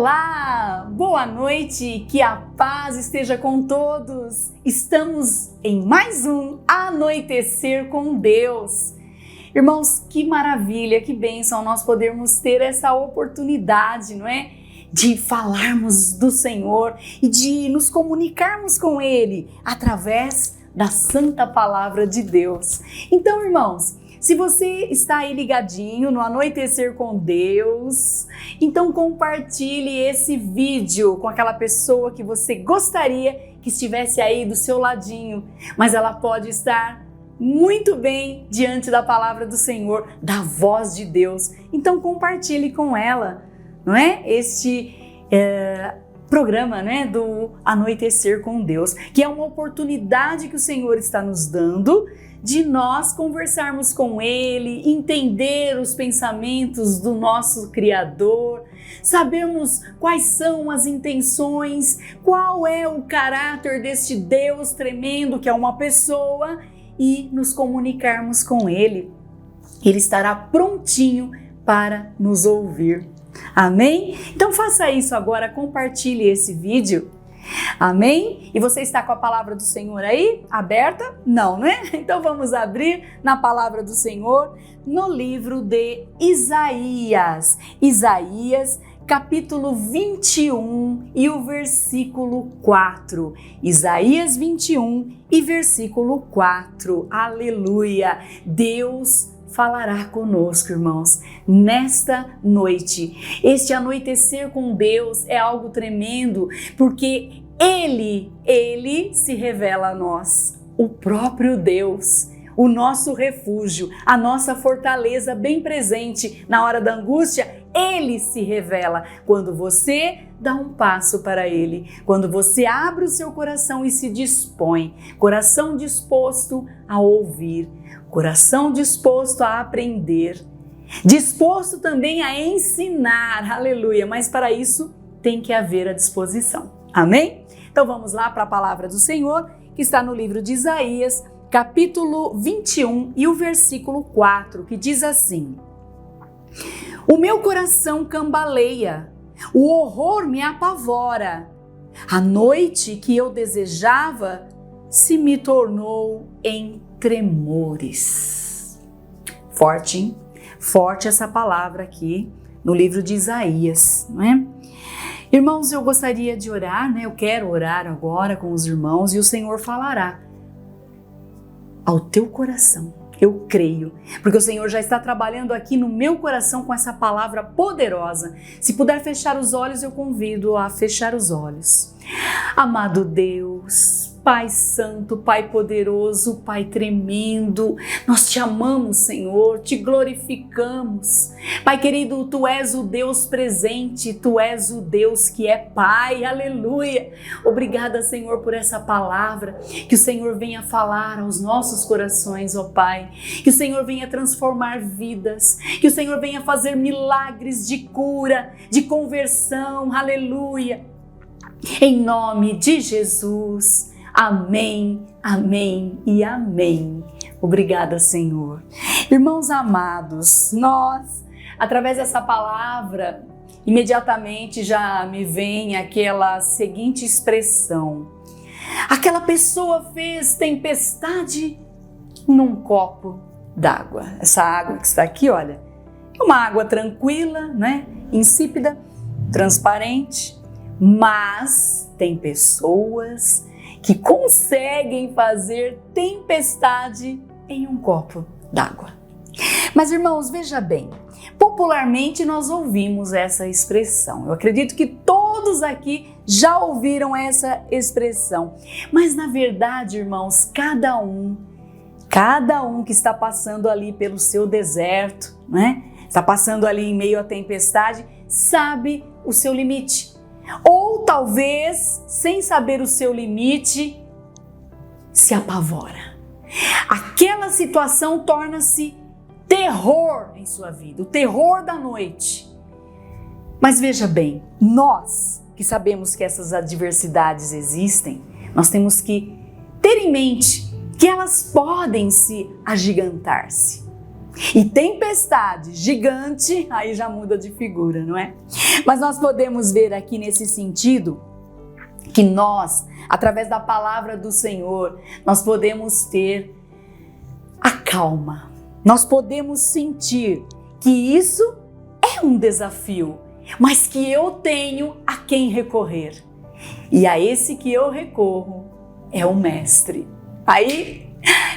Olá, boa noite, que a paz esteja com todos. Estamos em mais um Anoitecer com Deus. Irmãos, que maravilha, que bênção nós podermos ter essa oportunidade, não é? De falarmos do Senhor e de nos comunicarmos com Ele através da Santa Palavra de Deus. Então, irmãos, se você está aí ligadinho no Anoitecer com Deus, então compartilhe esse vídeo com aquela pessoa que você gostaria que estivesse aí do seu ladinho, mas ela pode estar muito bem diante da palavra do Senhor, da voz de Deus. Então compartilhe com ela, não é? Este programa, né, do Anoitecer com Deus, que é uma oportunidade que o Senhor está nos dando de nós conversarmos com Ele, entender os pensamentos do nosso Criador, sabermos quais são as intenções, qual é o caráter deste Deus tremendo que é uma pessoa e nos comunicarmos com Ele. Ele estará prontinho para nos ouvir. Amém? Então faça isso agora, compartilhe esse vídeo. Amém? E você está com a palavra do Senhor aí aberta? Não, né? Então vamos abrir na palavra do Senhor no livro de Isaías. Isaías, capítulo 21 e o versículo 4. Isaías 21 e versículo 4. Aleluia! Deus falará conosco, irmãos, nesta noite. Este anoitecer com Deus é algo tremendo, porque Ele se revela a nós, o próprio Deus, o nosso refúgio, a nossa fortaleza bem presente na hora da angústia. Ele se revela quando você dá um passo para Ele, quando você abre o seu coração e se dispõe, coração disposto a ouvir, coração disposto a aprender, disposto também a ensinar, aleluia, mas para isso tem que haver a disposição, amém? Então vamos lá para a palavra do Senhor, que está no livro de Isaías, capítulo 21 e o versículo 4, que diz assim: O meu coração cambaleia, o horror me apavora, a noite que eu desejava se me tornou em tremores. Forte, hein? Forte essa palavra aqui no livro de Isaías, não é? Irmãos, eu gostaria de orar, né? Eu quero orar agora com os irmãos e o Senhor falará ao teu coração. Eu creio, porque o Senhor já está trabalhando aqui no meu coração com essa palavra poderosa. Se puder fechar os olhos, eu convido a fechar os olhos. Amado Deus, Pai Santo, Pai poderoso, Pai tremendo, nós te amamos, Senhor, te glorificamos. Pai querido, Tu és o Deus presente, Tu és o Deus que é Pai, aleluia. Obrigada, Senhor, por essa palavra, que o Senhor venha falar aos nossos corações, ó Pai, que o Senhor venha transformar vidas, que o Senhor venha fazer milagres de cura, de conversão, aleluia. Em nome de Jesus. Amém, amém e amém. Obrigada, Senhor. Irmãos amados, nós, através dessa palavra, imediatamente já me vem aquela seguinte expressão: aquela pessoa fez tempestade num copo d'água. Essa água que está aqui, olha, é uma água tranquila, né? Insípida, transparente, mas tem pessoas que conseguem fazer tempestade em um copo d'água. Mas, irmãos, veja bem, popularmente nós ouvimos essa expressão. Eu acredito que todos aqui já ouviram essa expressão. Mas, na verdade, irmãos, cada um que está passando ali pelo seu deserto, né? Está passando ali em meio à tempestade, sabe o seu limite. Ou talvez, sem saber o seu limite, se apavora. Aquela situação torna-se terror em sua vida, o terror da noite. Mas veja bem, nós que sabemos que essas adversidades existem, nós temos que ter em mente que elas podem se agigantar-se. E tempestade, gigante, aí já muda de figura, não é? Mas nós podemos ver aqui nesse sentido que nós, através da palavra do Senhor, nós podemos ter a calma. Nós podemos sentir que isso é um desafio, mas que eu tenho a quem recorrer. E a esse que eu recorro é o Mestre. Aí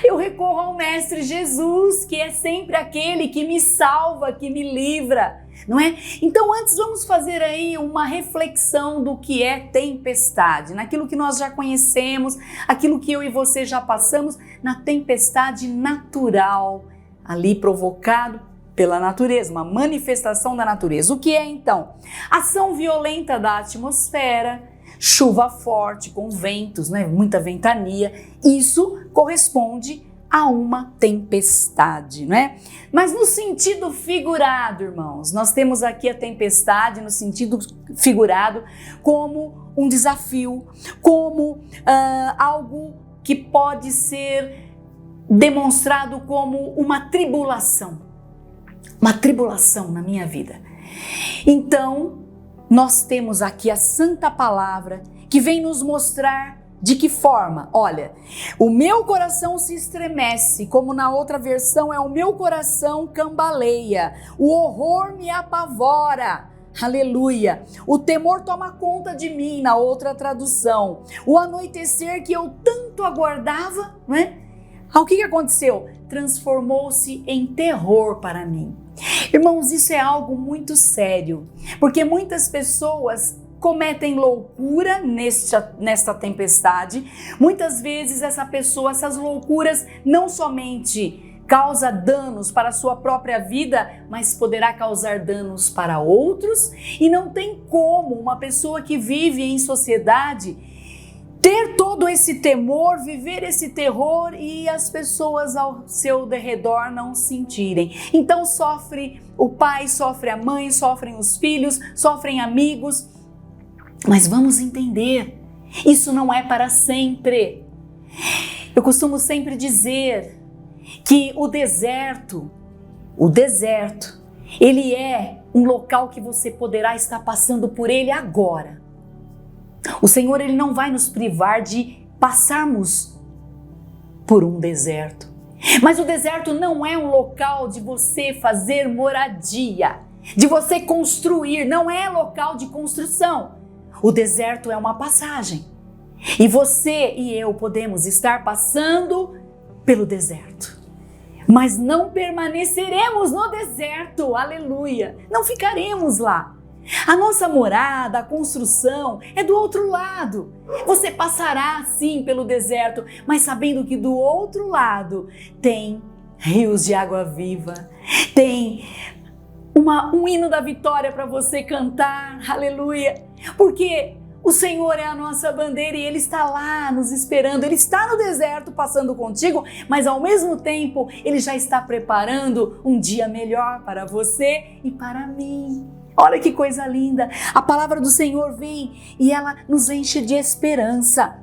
eu recorro ao Mestre Jesus, que é sempre aquele que me salva, que me livra, não é? Então antes vamos fazer aí uma reflexão do que é tempestade, naquilo que nós já conhecemos, aquilo que eu e você já passamos, na tempestade natural, ali provocado pela natureza, uma manifestação da natureza. O que é então? Ação violenta da atmosfera, chuva forte com ventos, né? Muita ventania, isso corresponde a uma tempestade, né? Mas no sentido figurado, irmãos, nós temos aqui a tempestade no sentido figurado como um desafio, como algo que pode ser demonstrado como uma tribulação na minha vida. Então, nós temos aqui a santa palavra que vem nos mostrar de que forma. Olha, o meu coração se estremece, como na outra versão é o meu coração cambaleia, o horror me apavora. Aleluia! O temor toma conta de mim, na outra tradução. O anoitecer que eu tanto aguardava, não é? O que aconteceu? Transformou-se em terror para mim. Irmãos, isso é algo muito sério, porque muitas pessoas cometem loucura nesta tempestade. Muitas vezes essas loucuras não somente causam danos para a sua própria vida, mas poderá causar danos para outros. E não tem como uma pessoa que vive em sociedade ter todo esse temor, viver esse terror e as pessoas ao seu redor não sentirem. Então sofre o pai, sofre a mãe, sofrem os filhos, sofrem amigos. Mas vamos entender, isso não é para sempre. Eu costumo sempre dizer que o deserto, ele é um local que você poderá estar passando por ele agora. O Senhor, Ele não vai nos privar de passarmos por um deserto. Mas o deserto não é um local de você fazer moradia, de você construir, não é local de construção. O deserto é uma passagem. E você e eu podemos estar passando pelo deserto. Mas não permaneceremos no deserto, aleluia, não ficaremos lá. A nossa morada, a construção é do outro lado. Você passará sim pelo deserto, mas sabendo que do outro lado tem rios de água viva, tem um hino da vitória para você cantar, aleluia, porque o Senhor é a nossa bandeira e Ele está lá nos esperando. Ele está no deserto passando contigo, mas ao mesmo tempo Ele já está preparando um dia melhor para você e para mim. Olha que coisa linda, a palavra do Senhor vem e ela nos enche de esperança.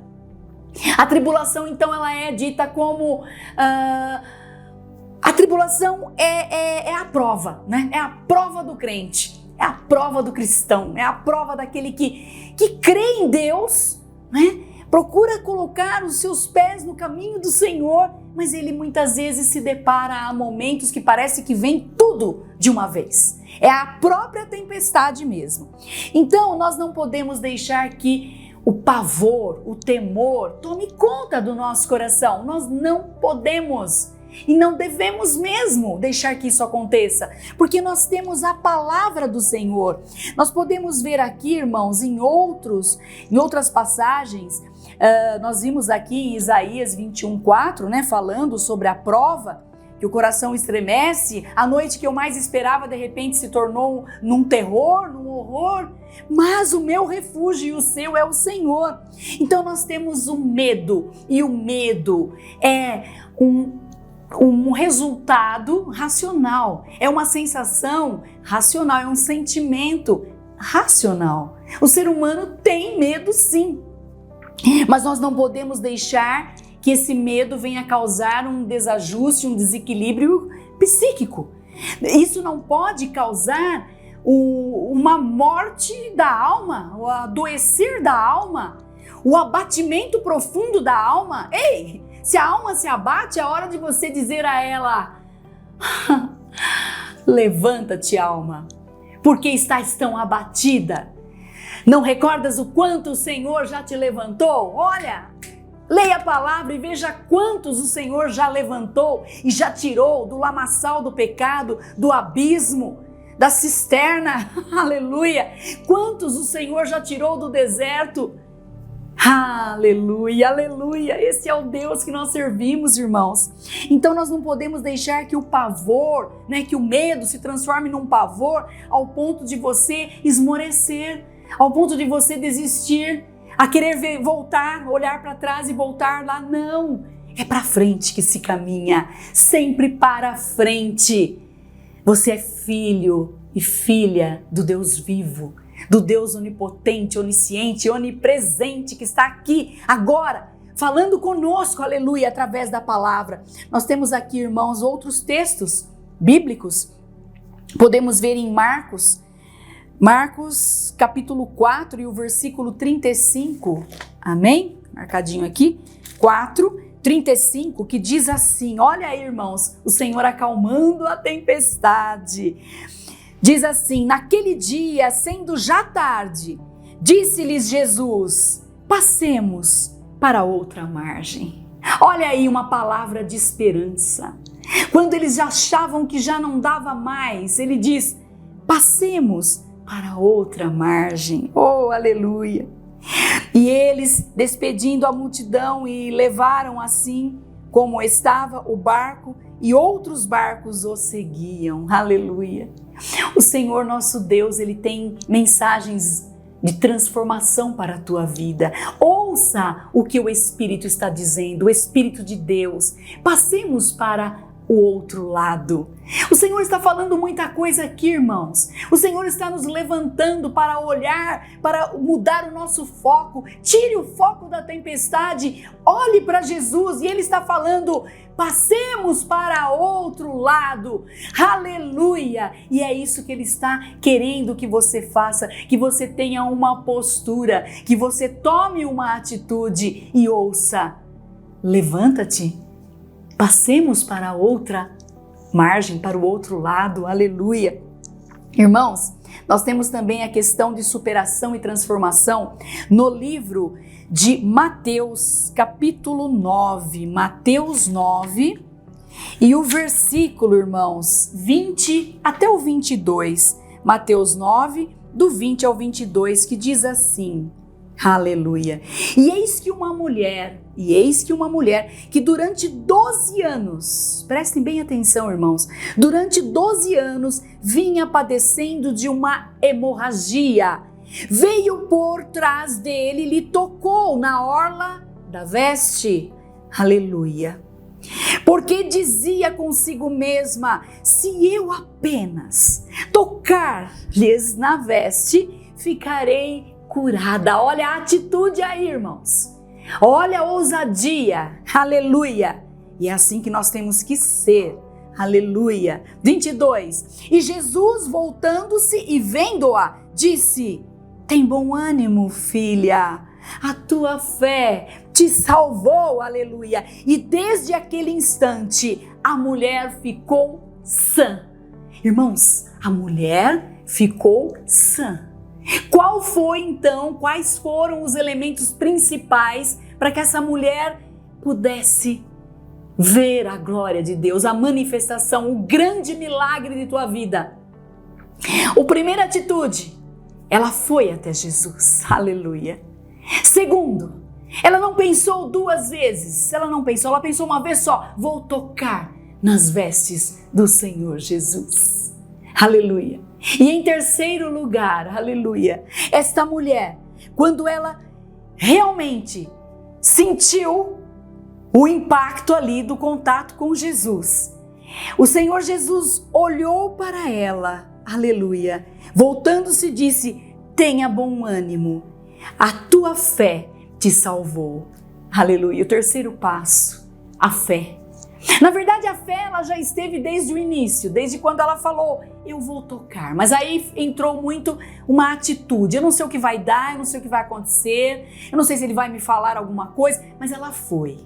A tribulação então ela é dita como, a tribulação é a prova, né? É a prova do crente, é a prova do cristão, é a prova daquele que crê em Deus, né? Procura colocar os seus pés no caminho do Senhor, mas ele muitas vezes se depara a momentos que parece que vem tudo de uma vez. É a própria tempestade mesmo. Então, nós não podemos deixar que o pavor, o temor tome conta do nosso coração. Nós não podemos e não devemos mesmo deixar que isso aconteça, porque nós temos a palavra do Senhor. Nós podemos ver aqui, irmãos, em outras passagens, nós vimos aqui em Isaías 21:4, né, falando sobre a prova, que o coração estremece, a noite que eu mais esperava de repente se tornou num terror, num horror, mas o meu refúgio e o seu é o Senhor. Então nós temos um medo, e o medo é um resultado racional, é uma sensação racional, é um sentimento racional. O ser humano tem medo sim, mas nós não podemos deixar que esse medo venha causar um desajuste, um desequilíbrio psíquico. Isso não pode causar uma morte da alma, o adoecer da alma, o abatimento profundo da alma. Ei, se a alma se abate, é hora de você dizer a ela: levanta-te, alma, porque estás tão abatida. Não recordas o quanto o Senhor já te levantou? Olha, leia a palavra e veja quantos o Senhor já levantou e já tirou do lamaçal do pecado, do abismo, da cisterna. Aleluia! Quantos o Senhor já tirou do deserto? Aleluia, aleluia! Esse é o Deus que nós servimos, irmãos. Então nós não podemos deixar que o pavor, que o medo se transforme num pavor ao ponto de você esmorecer, ao ponto de você desistir, a querer voltar, olhar para trás e voltar lá. Não, é para frente que se caminha, sempre para frente. Você é filho e filha do Deus vivo, do Deus onipotente, onisciente, onipresente, que está aqui agora, falando conosco, aleluia, através da palavra. Nós temos aqui, irmãos, outros textos bíblicos. Podemos ver em Marcos capítulo 4 e o versículo 35, amém? Marcadinho aqui, 4:35, que diz assim, olha aí, irmãos, o Senhor acalmando a tempestade. Diz assim: naquele dia, sendo já tarde, disse-lhes Jesus: passemos para outra margem. Olha aí uma palavra de esperança. Quando eles já achavam que já não dava mais, ele diz: passemos para outra margem. Oh, aleluia! E eles, despedindo a multidão, e levaram assim como estava o barco, e outros barcos o seguiam. Aleluia! O Senhor nosso Deus, Ele tem mensagens de transformação para a tua vida. Ouça o que o Espírito está dizendo, o Espírito de Deus. Passemos para o outro lado. O Senhor está falando muita coisa aqui, irmãos. O Senhor está nos levantando para olhar, para mudar o nosso foco. Tire o foco da tempestade, olhe para Jesus, e Ele está falando: passemos para outro lado. Aleluia! E é isso que Ele está querendo que você faça, que você tenha uma postura, que você tome uma atitude e ouça: levanta-te, passemos para outra margem, para o outro lado. Aleluia! Irmãos, nós temos também a questão de superação e transformação no livro de Mateus, capítulo 9, Mateus 9, e o versículo, irmãos, 20 até o 22, Mateus 9, do 20 ao 22, que diz assim, aleluia, e eis que uma mulher que durante 12 anos, prestem bem atenção, irmãos, durante 12 anos vinha padecendo de uma hemorragia, veio por trás dele, lhe tocou na orla da veste, aleluia, porque dizia consigo mesma: se eu apenas tocar-lhes na veste, ficarei curada. Olha a atitude aí, irmãos, olha a ousadia, aleluia, e é assim que nós temos que ser. Aleluia. 22, e Jesus, voltando-se e vendo-a, disse: tem bom ânimo, filha, a tua fé te salvou. Aleluia. E desde aquele instante a mulher ficou sã. Irmãos, a mulher ficou sã. Quais foram os elementos principais para que essa mulher pudesse ver a glória de Deus, a manifestação, o grande milagre de tua vida? A primeira atitude, ela foi até Jesus, aleluia. Segundo, ela não pensou duas vezes, ela pensou uma vez só: vou tocar nas vestes do Senhor Jesus, aleluia. E em terceiro lugar, aleluia, esta mulher, quando ela realmente sentiu o impacto ali do contato com Jesus, o Senhor Jesus olhou para ela, aleluia, voltando-se disse: tenha bom ânimo, a tua fé te salvou. Aleluia. O terceiro passo, a fé. Na verdade, a fé ela já esteve desde o início, desde quando ela falou, eu vou tocar. Mas aí entrou muito uma atitude. Eu não sei o que vai dar, eu não sei o que vai acontecer, eu não sei se ele vai me falar alguma coisa, mas ela foi.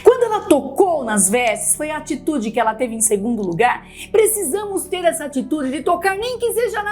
Quando ela tocou nas vestes, foi a atitude que ela teve em segundo lugar. Precisamos ter essa atitude de tocar, nem que seja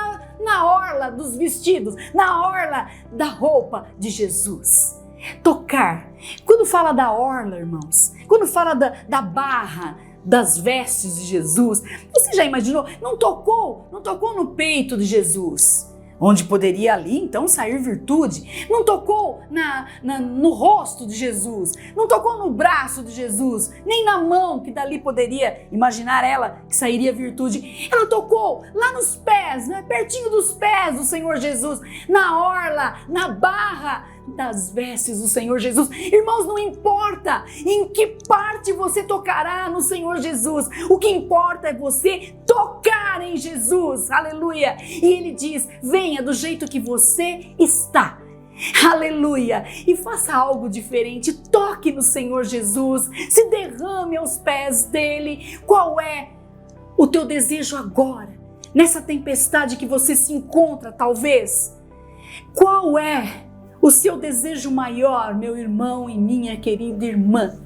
na orla dos vestidos, na orla da roupa de Jesus. Tocar. Quando fala da orla, irmãos, quando fala da barra das vestes de Jesus, você já imaginou? Não tocou no peito de Jesus, onde poderia ali então sair virtude. Não tocou no rosto de Jesus, não tocou no braço de Jesus, nem na mão, que dali poderia imaginar ela que sairia virtude. Ela tocou lá nos pés, né? Pertinho dos pés do Senhor Jesus, na orla, na barra das vestes do Senhor Jesus. Irmãos, não importa em que parte você tocará no Senhor Jesus, o que importa é você tocar em Jesus, aleluia. E ele diz, venha do jeito que você está, aleluia, e faça algo diferente, toque no Senhor Jesus, se derrame aos pés dele. Qual é o teu desejo agora, nessa tempestade que você se encontra talvez? Qual é o seu desejo maior, meu irmão e minha querida irmã?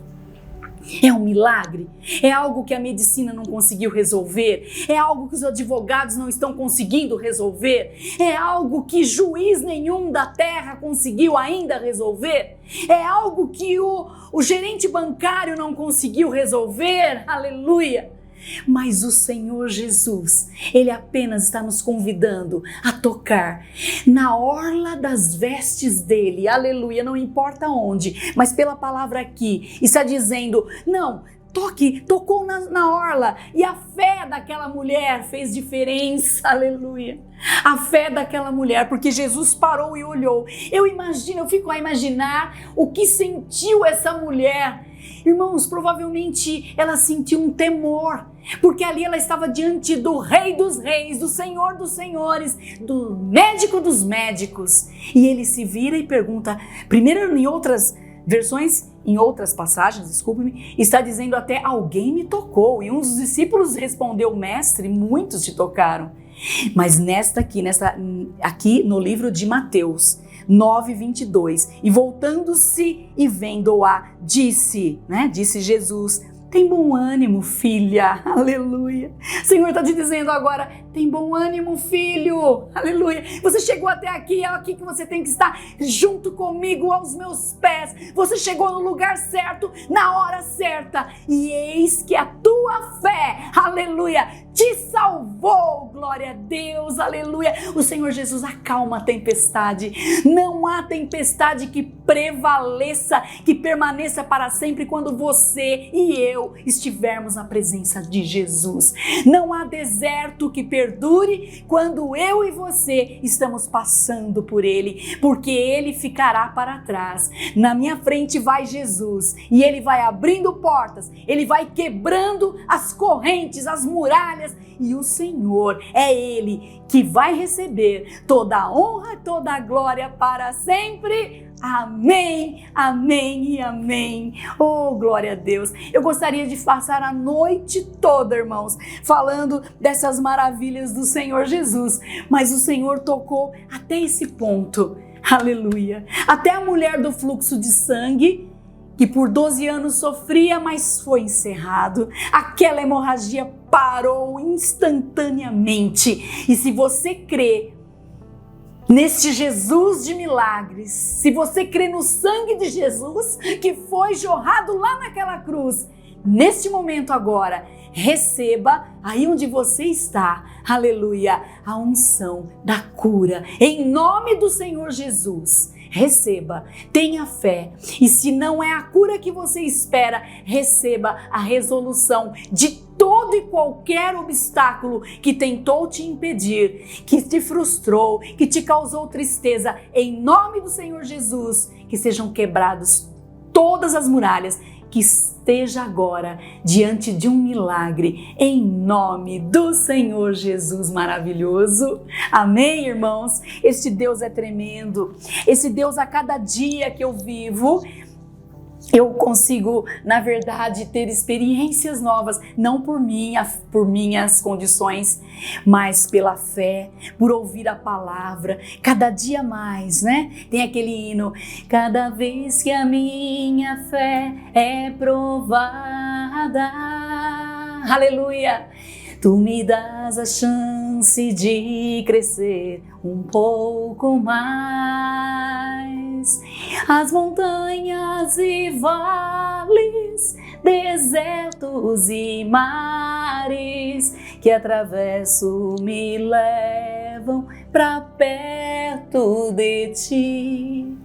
É um milagre? É algo que a medicina não conseguiu resolver? É algo que os advogados não estão conseguindo resolver? É algo que juiz nenhum da terra conseguiu ainda resolver? É algo que o gerente bancário não conseguiu resolver? Aleluia! Mas o Senhor Jesus, Ele apenas está nos convidando a tocar na orla das vestes dEle, aleluia, não importa onde, mas pela palavra aqui, está dizendo, não, tocou na orla, e a fé daquela mulher fez diferença, aleluia, a fé daquela mulher, porque Jesus parou e olhou. Eu fico a imaginar o que sentiu essa mulher. Irmãos, provavelmente ela sentiu um temor, porque ali ela estava diante do Rei dos Reis, do Senhor dos Senhores, do Médico dos Médicos. E ele se vira e pergunta, primeiro em outras versões, em outras passagens, desculpe-me, está dizendo até alguém me tocou. E um dos discípulos respondeu, mestre, muitos te tocaram. Mas aqui no livro de Mateus 9:22, e voltando-se e vendo-a, disse Jesus, tem bom ânimo, filha, aleluia. O Senhor está te dizendo agora, tem bom ânimo, filho, aleluia. Você chegou até aqui, é aqui que você tem que estar, junto comigo aos meus pés. Você chegou no lugar certo, na hora certa, e eis que a tua fé, aleluia, te salvou, glória a Deus, aleluia. O Senhor Jesus acalma a tempestade. Não há tempestade que prevaleça, que permaneça para sempre quando você e eu estivermos na presença de Jesus. Não há deserto que perdure quando eu e você estamos passando por ele, porque ele ficará para trás. Na minha frente vai Jesus, e ele vai abrindo portas, ele vai quebrando as correntes, as muralhas, e o Senhor é Ele que vai receber toda a honra, toda a glória para sempre. Amém, amém e amém. Oh, glória a Deus. Eu gostaria de passar a noite toda, irmãos, falando dessas maravilhas do Senhor Jesus, mas o Senhor tocou até esse ponto. Aleluia. Até a mulher do fluxo de sangue, que por 12 anos sofria, mas foi encerrado. Aquela hemorragia parou instantaneamente. E se você crê neste Jesus de milagres, se você crê no sangue de Jesus que foi jorrado lá naquela cruz, neste momento agora, receba aí onde você está, aleluia, a unção da cura, em nome do Senhor Jesus. Receba, tenha fé, e se não é a cura que você espera, receba a resolução de todo e qualquer obstáculo que tentou te impedir, que te frustrou, que te causou tristeza. Em nome do Senhor Jesus, que sejam quebrados todas as muralhas, que esteja agora diante de um milagre, em nome do Senhor Jesus maravilhoso. Amém, irmãos? Este Deus é tremendo. Esse Deus, a cada dia que eu vivo, eu consigo, na verdade, ter experiências novas, não por minhas condições, mas pela fé, por ouvir a palavra, cada dia mais, né? Tem aquele hino, cada vez que a minha fé é provada, aleluia, tu me dás a chance de crescer um pouco mais. As montanhas e vales, desertos e mares que atravesso me levam pra perto de ti.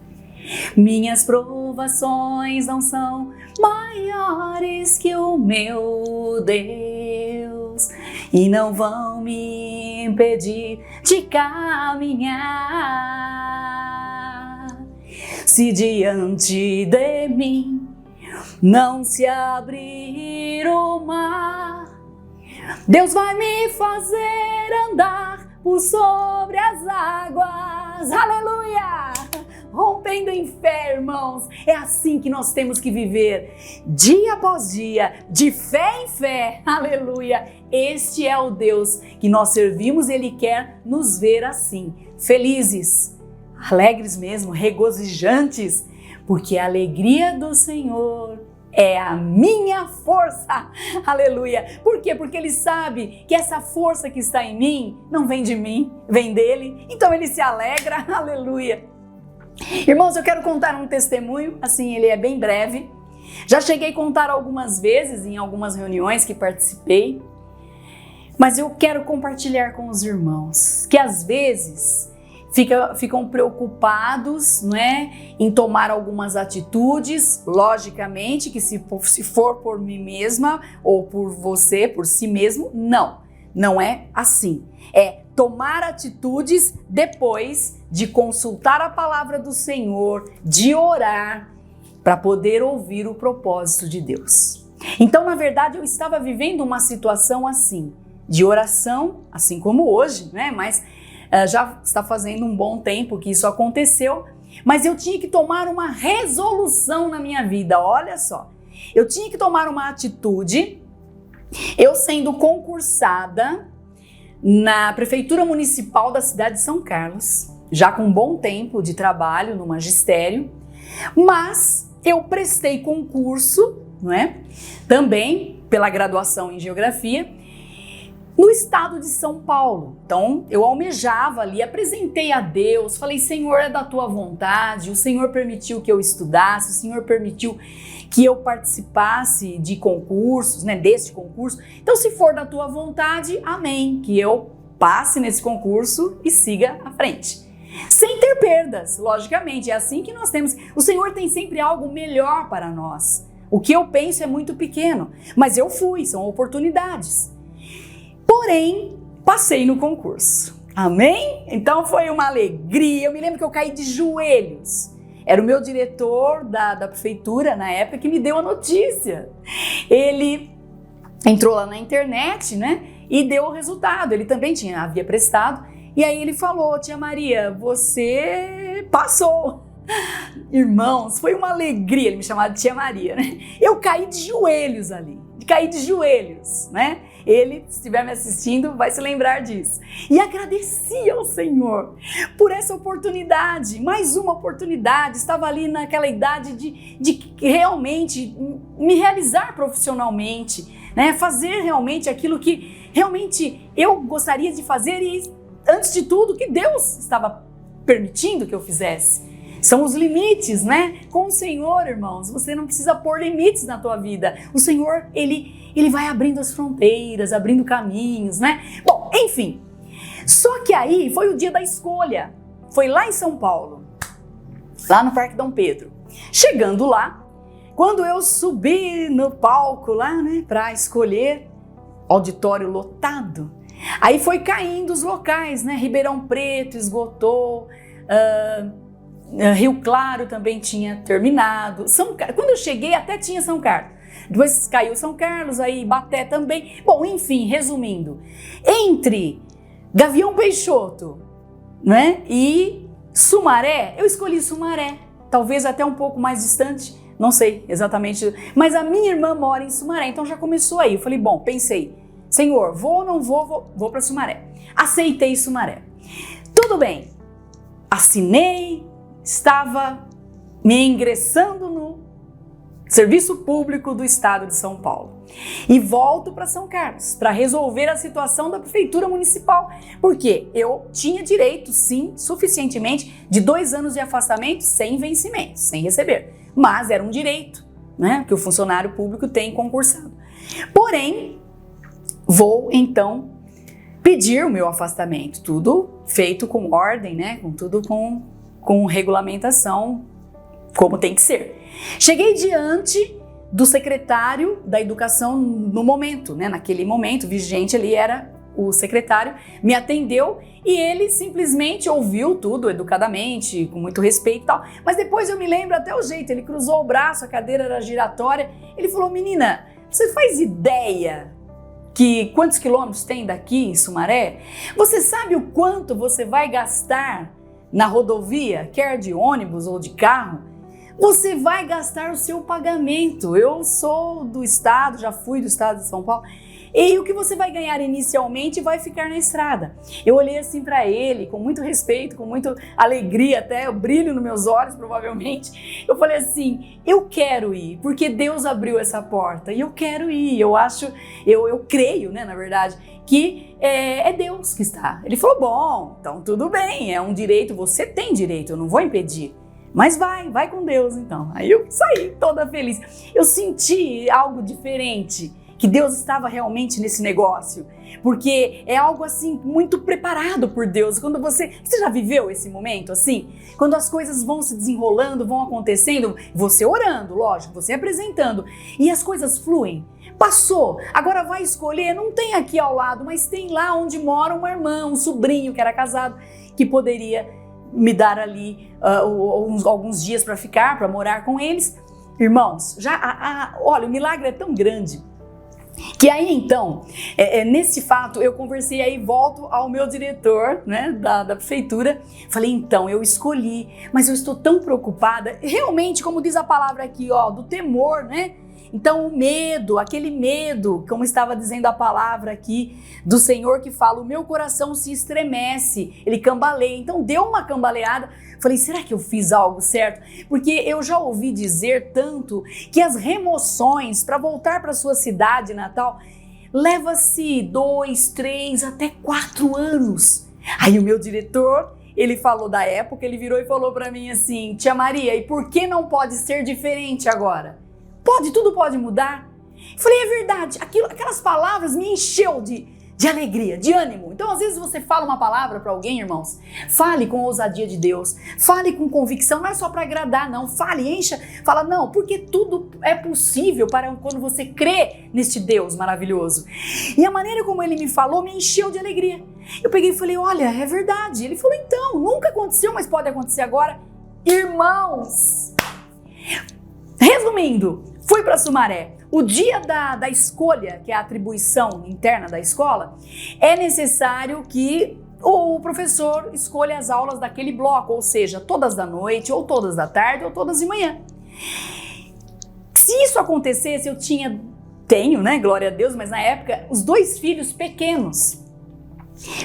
Minhas provações não são maiores que o meu Deus e não vão me impedir de caminhar. Se diante de mim não se abrir o mar, Deus vai me fazer andar por sobre as águas. Aleluia! Rompendo em fé, irmãos. É assim que nós temos que viver, dia após dia, de fé em fé. Aleluia! Este é o Deus que nós servimos e Ele quer nos ver assim, felizes, alegres mesmo, regozijantes, porque a alegria do Senhor é a minha força. Aleluia! Por quê? Porque Ele sabe que essa força que está em mim não vem de mim, vem dEle. Então Ele se alegra. Aleluia! Irmãos, eu quero contar um testemunho, assim, ele é bem breve. Já cheguei a contar algumas vezes em algumas reuniões que participei, mas eu quero compartilhar com os irmãos que às vezes ficam preocupados, não é, em tomar algumas atitudes, logicamente que se for por mim mesma ou por você, por si mesmo, não é assim. É tomar atitudes depois de consultar a palavra do Senhor, de orar, para poder ouvir o propósito de Deus. Então, na verdade, eu estava vivendo uma situação assim, de oração, assim como hoje, né? Mas já está fazendo um bom tempo que isso aconteceu, mas eu tinha que tomar uma resolução na minha vida, olha só. Eu tinha que tomar uma atitude, eu sendo concursada na Prefeitura Municipal da cidade de São Carlos, já com um bom tempo de trabalho no magistério, mas eu prestei concurso, não é? Também pela graduação em Geografia, no estado de São Paulo. Então, eu almejava ali, apresentei a Deus, falei, Senhor, é da tua vontade, o Senhor permitiu que eu estudasse, o Senhor permitiu que eu participasse de concursos, né, deste concurso. Então, se for da tua vontade, amém, que eu passe nesse concurso e siga à frente. Sem ter perdas, logicamente, é assim que nós temos. O Senhor tem sempre algo melhor para nós. O que eu penso é muito pequeno, mas eu fui, são oportunidades. Porém, passei no concurso, amém? Então foi uma alegria, eu me lembro que eu caí de joelhos. Era o meu diretor da prefeitura na época que me deu a notícia. Ele entrou lá na internet, né, e deu o resultado. Ele também havia prestado. E aí ele falou, tia Maria, você passou. Irmãos, foi uma alegria, ele me chamava de tia Maria, né? Eu caí de joelhos ali, né? Ele, se estiver me assistindo, vai se lembrar disso. E agradeci ao Senhor por essa oportunidade, mais uma oportunidade. Estava ali naquela idade de realmente me realizar profissionalmente, né? Fazer realmente aquilo que realmente eu gostaria de fazer e, antes de tudo, que Deus estava permitindo que eu fizesse. São os limites, né? Com o Senhor, irmãos, você não precisa pôr limites na tua vida. O Senhor, Ele vai abrindo as fronteiras, abrindo caminhos, né? Bom, enfim. Só que aí foi o dia da escolha. Foi lá em São Paulo, lá no Parque Dom Pedro. Chegando lá, quando eu subi no palco lá, né, para escolher, auditório lotado, aí foi caindo os locais, né? Ribeirão Preto esgotou, Rio Claro também tinha terminado. Quando eu cheguei até tinha São Carlos. Depois caiu São Carlos, aí Ibaté também. Bom, enfim, resumindo. Entre Gavião Peixoto, né, e Sumaré, eu escolhi Sumaré. Talvez até um pouco mais distante, não sei exatamente, mas a minha irmã mora em Sumaré, então já começou aí. Eu falei, bom, pensei, Senhor, vou ou não vou, vou para Sumaré. Aceitei Sumaré. Tudo bem, assinei, estava me ingressando no Serviço Público do Estado de São Paulo. E volto para São Carlos para resolver a situação da Prefeitura Municipal, porque eu tinha direito, sim, suficientemente, de 2 anos de afastamento sem vencimento, sem receber. Mas era um direito, né, que o funcionário público tem concursado. Porém, vou então pedir o meu afastamento, tudo feito com ordem, né, com tudo com regulamentação, como tem que ser. Cheguei diante do secretário da Educação no momento, né? Naquele momento, vigente ali era o secretário, me atendeu e ele simplesmente ouviu tudo educadamente, com muito respeito e tal. Mas depois eu me lembro até o jeito, ele cruzou o braço, a cadeira era giratória, ele falou, menina, você faz ideia que quantos quilômetros tem daqui em Sumaré? Você sabe o quanto você vai gastar na rodovia, quer de ônibus ou de carro? Você vai gastar o seu pagamento. Eu sou do estado, já fui do estado de São Paulo. E o que você vai ganhar inicialmente vai ficar na estrada. Eu olhei assim para ele, com muito respeito, com muita alegria até, o brilho nos meus olhos provavelmente. Eu falei assim, eu quero ir, porque Deus abriu essa porta e eu quero ir. Eu creio, né, na verdade, que é Deus que está. Ele falou, bom, então tudo bem, é um direito, você tem direito, eu não vou impedir. Mas vai com Deus então. Aí eu saí toda feliz. Eu senti algo diferente, que Deus estava realmente nesse negócio, porque é algo assim muito preparado por Deus. Quando você já viveu esse momento assim? Quando as coisas vão se desenrolando, vão acontecendo, você orando, lógico, você apresentando, e as coisas fluem. Passou, agora vai escolher, não tem aqui ao lado, mas tem lá onde mora uma irmã, um sobrinho que era casado, que poderia me dar ali alguns dias para ficar, para morar com eles. Irmãos, olha, o milagre é tão grande que aí então, nesse fato, eu conversei aí, volto ao meu diretor, né, da prefeitura, falei, então, eu escolhi, mas eu estou tão preocupada, realmente, como diz a palavra aqui, ó, do temor, né? Então o medo, aquele medo, como estava dizendo a palavra aqui do Senhor que fala, o meu coração se estremece, ele cambaleia, então deu uma cambaleada, falei, será que eu fiz algo certo? Porque eu já ouvi dizer tanto que as remoções para voltar para sua cidade natal, leva-se 2, 3, até 4 anos. Aí o meu diretor, ele falou da época, ele virou e falou para mim assim, tia Maria, e por que não pode ser diferente agora? Tudo pode mudar. Eu falei, é verdade, aquelas palavras me encheu de alegria, de ânimo. Então, às vezes você fala uma palavra para alguém, irmãos, fale com a ousadia de Deus, fale com convicção, não é só para agradar, não, fale, encha, fala, não, porque tudo é possível para quando você crê neste Deus maravilhoso. E a maneira como ele me falou me encheu de alegria. Eu peguei e falei, olha, é verdade. Ele falou, então, nunca aconteceu, mas pode acontecer agora. Irmãos, resumindo, fui para Sumaré. O dia da escolha, que é a atribuição interna da escola, é necessário que o professor escolha as aulas daquele bloco, ou seja, todas da noite, ou todas da tarde, ou todas de manhã. Se isso acontecesse, tenho, né, glória a Deus, mas na época, os 2 filhos pequenos.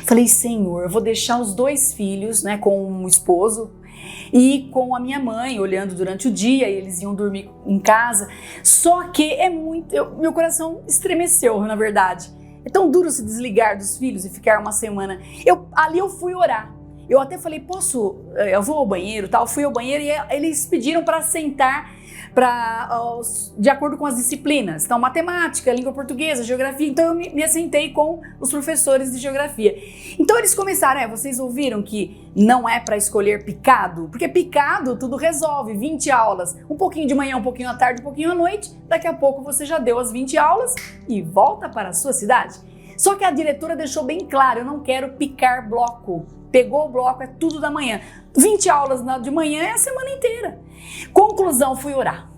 Falei, Senhor, eu vou deixar os 2 filhos, né, com um esposo, e com a minha mãe, olhando durante o dia, e eles iam dormir em casa. Só que meu coração estremeceu, na verdade. É tão duro se desligar dos filhos e ficar uma semana. Ali eu fui orar. Eu até falei, eu vou ao banheiro, tal. Fui ao banheiro e eles pediram para sentar de acordo com as disciplinas. Então, matemática, língua portuguesa, geografia. Então, eu me assentei com os professores de geografia. Então, eles começaram, vocês ouviram que não é para escolher picado? Porque picado tudo resolve, 20 aulas. Um pouquinho de manhã, um pouquinho à tarde, um pouquinho à noite. Daqui a pouco você já deu as 20 aulas e volta para a sua cidade. Só que a diretora deixou bem claro, eu não quero picar bloco. Pegou o bloco, é tudo da manhã. 20 aulas de manhã é a semana inteira. Conclusão, fui orar.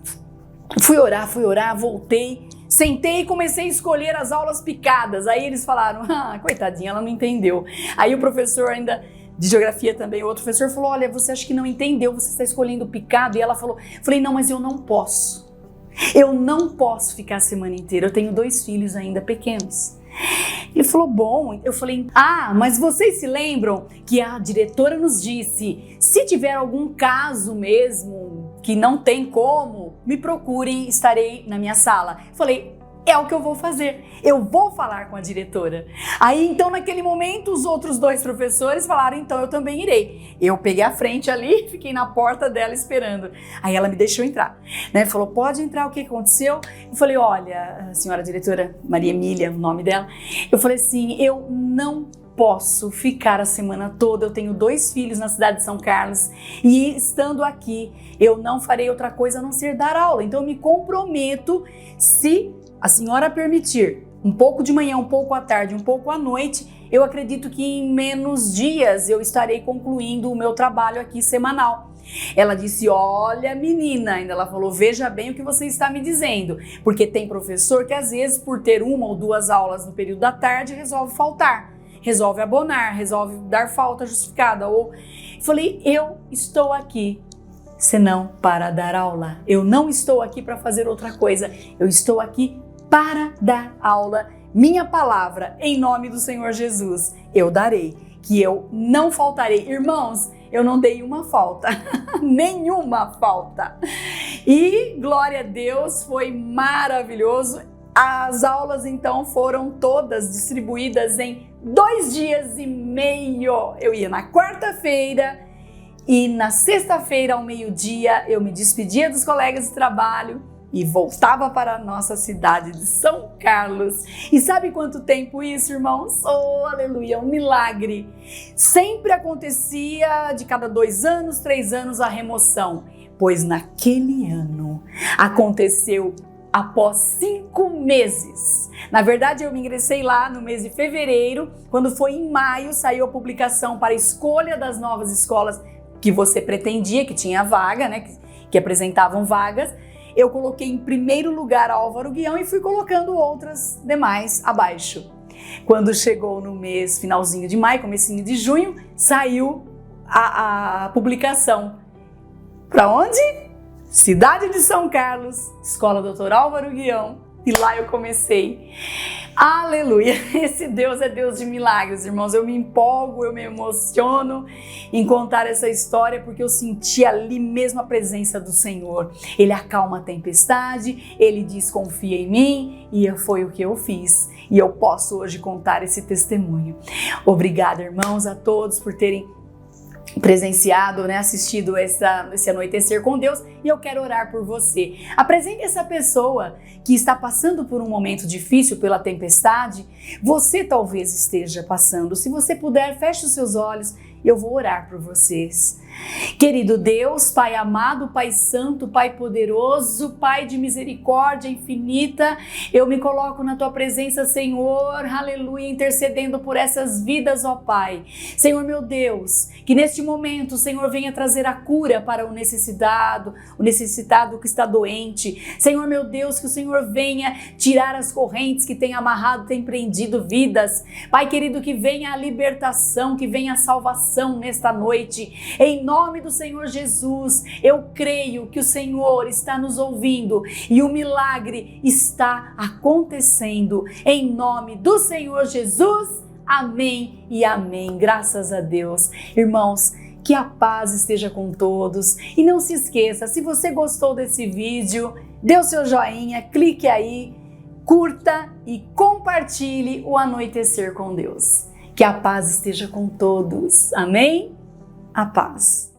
Fui orar, voltei, sentei e comecei a escolher as aulas picadas. Aí eles falaram, coitadinha, ela não entendeu. Aí o professor ainda de geografia também, outro professor falou, olha, você acha que não entendeu, você está escolhendo picado, e ela falou, falei, não, mas eu não posso ficar a semana inteira, eu tenho 2 filhos ainda pequenos. Ele falou, bom, eu falei, mas vocês se lembram que a diretora nos disse, se tiver algum caso mesmo que não tem como, me procurem, estarei na minha sala. Eu falei, é o que eu vou fazer, eu vou falar com a diretora. Aí então naquele momento os outros 2 professores falaram, então eu também irei. Eu peguei a frente ali, fiquei na porta dela esperando. Aí ela me deixou entrar, né? Falou, pode entrar, o que aconteceu? Eu falei, olha, a senhora diretora, Maria Emília, o nome dela. Eu falei assim, eu não posso ficar a semana toda, eu tenho 2 filhos na cidade de São Carlos e estando aqui eu não farei outra coisa a não ser dar aula. Então eu me comprometo, se a senhora permitir, um pouco de manhã, um pouco à tarde, um pouco à noite, eu acredito que em menos dias eu estarei concluindo o meu trabalho aqui semanal. Ela disse, olha menina, ainda ela falou, veja bem o que você está me dizendo, porque tem professor que às vezes por ter 1 ou 2 aulas no período da tarde resolve faltar, resolve abonar, resolve dar falta justificada. Ou falei, eu estou aqui senão para dar aula, eu não estou aqui para fazer outra coisa, eu estou aqui para dar aula, minha palavra, em nome do Senhor Jesus, eu darei, que eu não faltarei. Irmãos, eu não dei uma falta, nenhuma falta. E glória a Deus, foi maravilhoso. As aulas então foram todas distribuídas em 2 dias e meio. Eu ia na quarta-feira e na sexta-feira ao meio-dia eu me despedia dos colegas de trabalho e voltava para a nossa cidade de São Carlos. E sabe quanto tempo isso, irmãos? Oh, aleluia, um milagre. Sempre acontecia de cada 2 anos, 3 anos a remoção, pois naquele ano aconteceu após 5 meses. Na verdade, eu me ingressei lá no mês de fevereiro, quando foi em maio, saiu a publicação para a escolha das novas escolas que você pretendia, que tinha vaga, né, que apresentavam vagas. Eu coloquei em primeiro lugar a Álvaro Guião e fui colocando outras demais abaixo. Quando chegou no mês finalzinho de maio, comecinho de junho, saiu a publicação. Para onde? Cidade de São Carlos, Escola Dr. Álvaro Guião. E lá eu comecei. Aleluia! Esse Deus é Deus de milagres, irmãos. Eu me empolgo, eu me emociono em contar essa história porque eu senti ali mesmo a presença do Senhor. Ele acalma a tempestade, Ele diz confia em mim e foi o que eu fiz. E eu posso hoje contar esse testemunho. Obrigada, irmãos, a todos por terem presenciado, né, assistido esse anoitecer com Deus, e eu quero orar por você. Apresente essa pessoa que está passando por um momento difícil pela tempestade. Você talvez esteja passando. Se você puder, feche os seus olhos e eu vou orar por vocês. Querido Deus, Pai amado, Pai santo, Pai poderoso, Pai de misericórdia infinita, eu me coloco na Tua presença, Senhor, aleluia, intercedendo por essas vidas, ó Pai. Senhor meu Deus, que neste momento o Senhor venha trazer a cura para o necessitado que está doente. Senhor meu Deus, que o Senhor venha tirar as correntes que tem amarrado, tem prendido vidas. Pai querido, que venha a libertação, que venha a salvação nesta noite. Em nome do Senhor Jesus, eu creio que o Senhor está nos ouvindo e o milagre está acontecendo. Em nome do Senhor Jesus, amém e amém. Graças a Deus. Irmãos, que a paz esteja com todos. E não se esqueça, se você gostou desse vídeo, dê o seu joinha, clique aí, curta e compartilhe o Anoitecer com Deus. Que a paz esteja com todos. Amém? A paz.